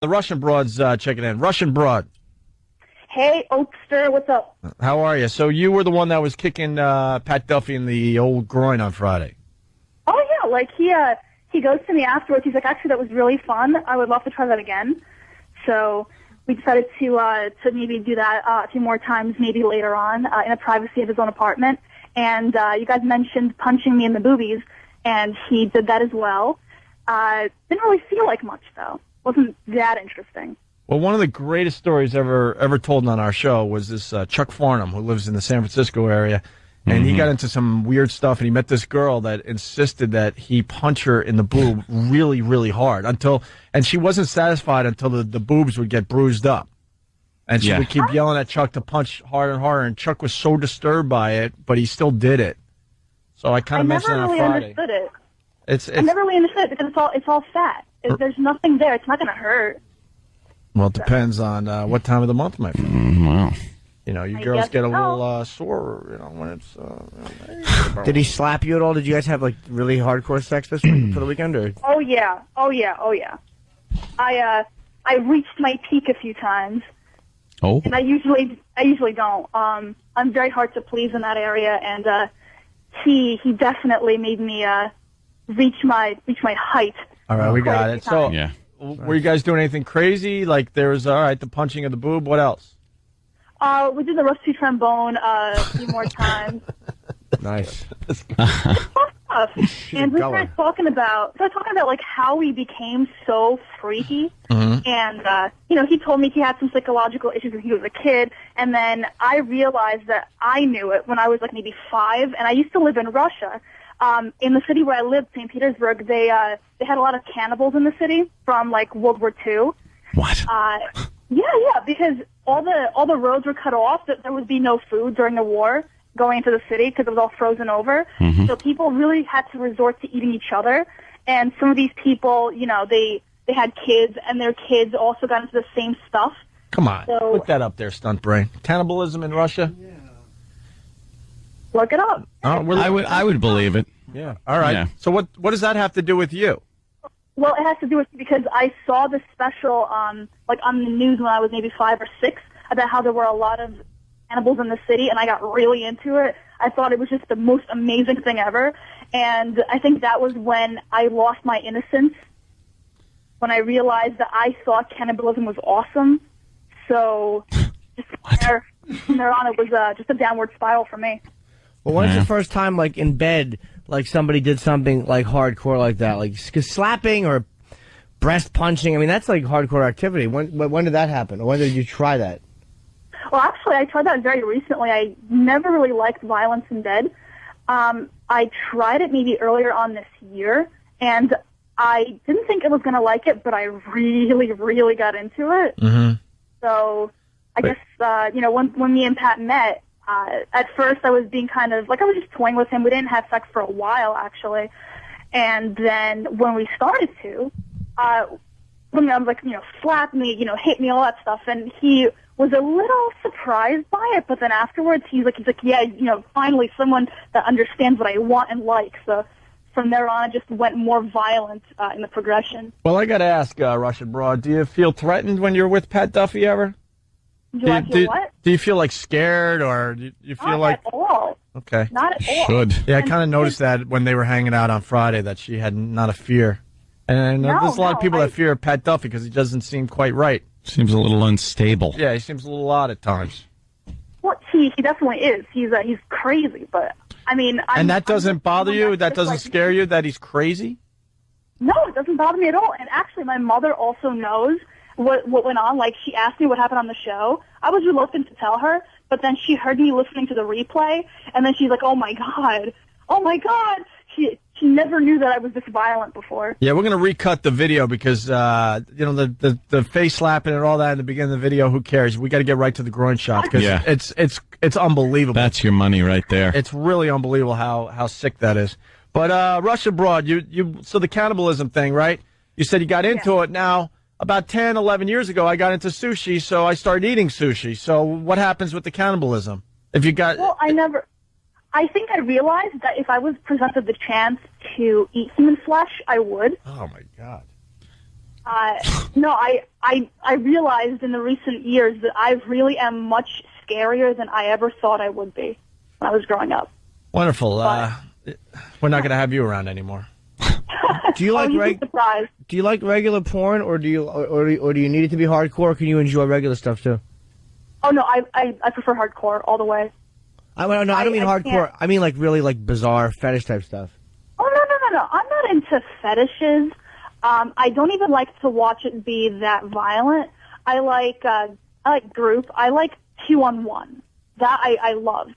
The Russian Broad's checking in. Russian Broad, Hey, Oakster, what's up? how are you? So you were the one that was kicking Pat Duffy in the old groin on Friday. Oh, yeah, like, he goes to me afterwards. He's like, actually, that was really fun. I would love to try that again. So we decided to maybe do that a few more times, maybe later on, in the privacy of his own apartment. And you guys mentioned punching me in the boobies, and he did that as well. Didn't really feel like much, though. Wasn't that interesting. Well, one of the greatest stories ever told on our show was this Chuck Farnham, who lives in the San Francisco area, and he got into some weird stuff, and he met this girl that insisted that he punch her in the boob really, really hard and she wasn't satisfied until the boobs would get bruised up. And she would keep yelling at Chuck to punch harder and harder, and Chuck was so disturbed by it, but he still did it. So I kind of mentioned it on Friday. I never really understood it. I never really understood it because it's all fat. There's nothing there. It's not going to hurt. Well, it depends on what time of the month, my friend. Wow. You know, you girls get a little sore, you know, when it's... Did he slap you at all? Did you guys have, like, really hardcore sex this week for the weekend? Or? Oh, yeah. I reached my peak a few times. Oh. And I usually don't. I'm very hard to please in that area, and he definitely made me reach my height. All right, we got it. So, yeah. Were you guys doing anything crazy? Like, there was, the punching of the boob. What else? We did the rusty trombone a few more times. Nice. And we started talking about like how we became so freaky. Mm-hmm. And he told me he had some psychological issues when he was a kid. And then I realized that I knew it when I was like maybe 5, and I used to live in Russia. In the city where I lived, St. Petersburg, they had a lot of cannibals in the city from like World War II. What? Yeah, because all the roads were cut off. There would be no food during the war going into the city because it was all frozen over. Mm-hmm. So people really had to resort to eating each other. And some of these people, they had kids, and their kids also got into the same stuff. Come on, So, look that up there, stunt brain. Cannibalism in Russia? Yeah. look it up. I would believe it. Yeah. All right. Yeah. So what does that have to do with you? Well, it has to do with because I saw the special like on the news when I was maybe 5 or 6 about how there were a lot of cannibals in the city, and I got really into it. I thought it was just the most amazing thing ever, and I think that was when I lost my innocence, when I realized that I thought cannibalism was awesome. So just from there on, it was just a downward spiral for me. Well, when's the first time, like, in bed, like, somebody did something, like, hardcore like that? Like, slapping or breast punching? I mean, that's, like, hardcore activity. When did that happen? Or when did you try that? Well, actually, I tried that very recently. I never really liked violence in bed. I tried it maybe earlier on this year, and I didn't think I was going to like it, but I really, really got into it. Mm-hmm. So I guess, when me and Pat met, at first I was being kind of, like, I was just toying with him. We didn't have sex for a while, actually. And then when we started to, I was like, slap me, hit me, all that stuff. And he was a little surprised by it, but then afterwards he's like, yeah, finally someone that understands what I want and like. So from there on, it just went more violent in the progression. Well, I got to ask, Russian Broad, do you feel threatened when you're with Pat Duffy ever? I feel what? Do you feel like scared, or do you feel Not at all. Okay. Not at all. Should. Yeah, I kind of noticed that when they were hanging out on Friday, that she had not a fear. And there's a lot of people that fear Pat Duffy because he doesn't seem quite right. Seems a little unstable. Yeah, he seems a little odd at times. Well, he definitely is. He's crazy, but I mean, and that doesn't bother you? That doesn't scare you that he's crazy? No, it doesn't bother me at all. And actually, my mother also knows what went on. Like, she asked me what happened on the show. I was reluctant to tell her, but then she heard me listening to the replay, and then she's like, oh my god. She never knew that I was this violent before. Yeah, we're going to recut the video because, the face slapping and all that in the beginning of the video, who cares? We got to get right to the groin shot because it's unbelievable. That's your money right there. It's really unbelievable how sick that is. But Russian Broad, so the cannibalism thing, right? You said you got into it. Now, about 10, 11 years ago, I got into sushi, so I started eating sushi. So what happens with the cannibalism? Well, I think I realized that if I was presented the chance to eat human flesh, I would. Oh, my God. No, I realized in the recent years that I really am much scarier than I ever thought I would be when I was growing up. Wonderful. We're not going to have you around anymore. Do you like Do you like regular porn, or do you need it to be hardcore? Or can you enjoy regular stuff too? Oh no, I prefer hardcore all the way. I don't mean hardcore. I mean like really like bizarre fetish type stuff. Oh no! I'm not into fetishes. I don't even like to watch it be that violent. I like group. I like 2-on-1. That I love.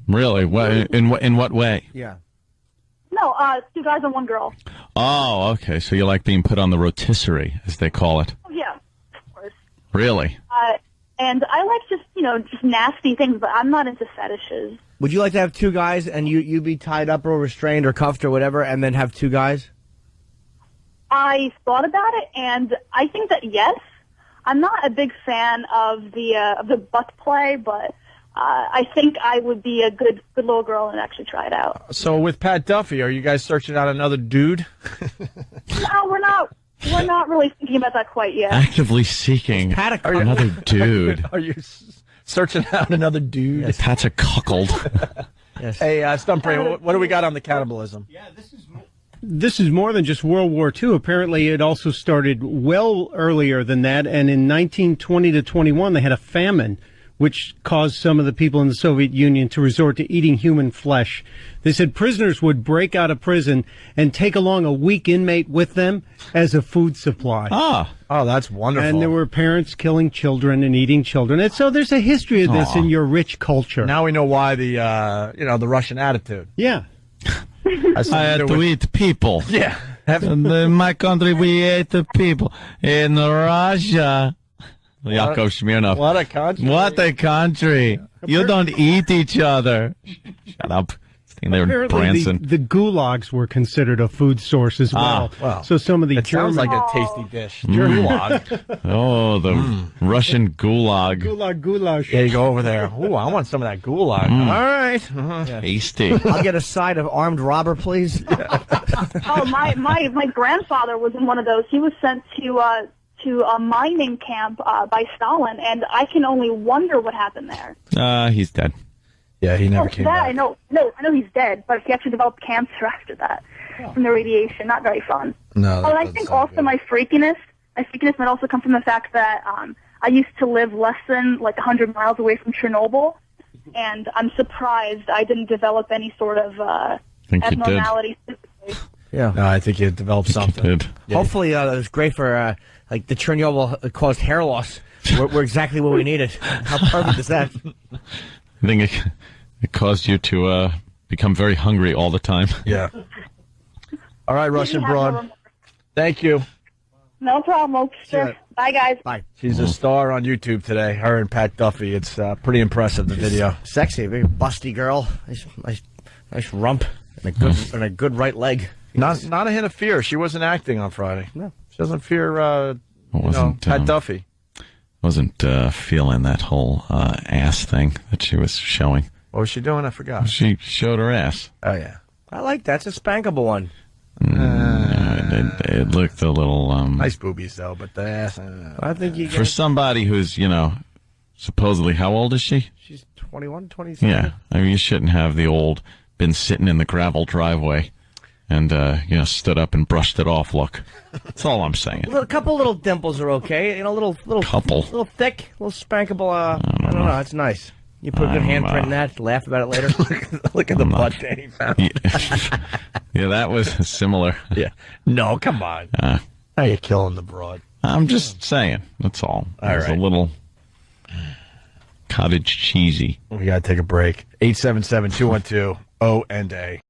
Really? In what way? Yeah. No, 2 guys and 1 girl. Oh, okay. So you like being put on the rotisserie, as they call it. Oh, yeah, of course. Really? And I like just nasty things, but I'm not into fetishes. Would you like to have 2 guys and you be tied up or restrained or cuffed or whatever, and then have 2 guys? I thought about it, and I think that yes. I'm not a big fan of the butt play, but I think I would be a good little girl and actually try it out. So with Pat Duffy, are you guys searching out another dude? No, we're not. We're not really thinking about that quite yet. Actively seeking another dude. Are you searching out another dude? Yes. Pat's a cuckold. Yes. Hey, Stumpray, what do we got on the cannibalism? Yeah, this is more than just World War II. Apparently, it also started well earlier than that, and in 1920 to 21, they had a famine, which caused some of the people in the Soviet Union to resort to eating human flesh. They said prisoners would break out of prison and take along a weak inmate with them as a food supply. Oh, that's wonderful. And there were parents killing children and eating children. And so there's a history of this in your rich culture. Now we know why the Russian attitude. Yeah. I had to eat people. Yeah. In my country, we ate the people. In Russia, Yakov Smirnov. What a country. What a country. You don't eat each other. Shut up. There, Branson. The gulags were considered a food source as well. Well, so some of the it sounds like a tasty dish. Gulag. Oh, the Russian gulag. Gulag goulash. Yeah, you go over there. Ooh, I want some of that gulag. All right. Yeah. Tasty. I'll get a side of armed robber, please. Oh, my grandfather was in one of those. He was sent to a mining camp by Stalin, and I can only wonder what happened there. He's dead. Yeah, he never came back. I know he's dead, but he actually developed cancer after that from the radiation. Not very fun. No. And I think also my freakiness might also come from the fact that I used to live less than 100 miles away from Chernobyl, and I'm surprised I didn't develop any sort of abnormality physically. Yeah. No, I think you developed something. Yeah. Hopefully, it was great for the Chernobyl caused hair loss. We're exactly what we needed. How perfect is that? I think it caused you to become very hungry all the time. Yeah. All right, Russian broad. Thank you. No problem. Sure. Bye, guys. Bye. She's a star on YouTube today. Her and Pat Duffy. It's pretty impressive, the video. Sexy, very busty girl. Nice rump and a good right leg. Not a hint of fear. She wasn't acting on Friday. No. She doesn't fear Pat Duffy. Wasn't feeling that whole ass thing that she was showing. What was she doing? I forgot. She showed her ass. Oh, yeah. I like that. It's a spankable one. It looked a little... nice boobies, though, but the ass... I think you For somebody who's, supposedly, how old is she? She's 21, 27. Yeah. I mean, you shouldn't have been sitting in the gravel driveway and, stood up and brushed it off look. That's all I'm saying. A couple little dimples are okay. Little couple. Thick, little spankable. I don't know. It's nice. You put a good handprint in that. Laugh about it later. Look at the butt Danny found. Yeah, that was similar. Yeah. No, come on. Now you're killing the broad. I'm just saying. That's all. It was a little cottage cheesy. We got to take a break. 877-212-O&A.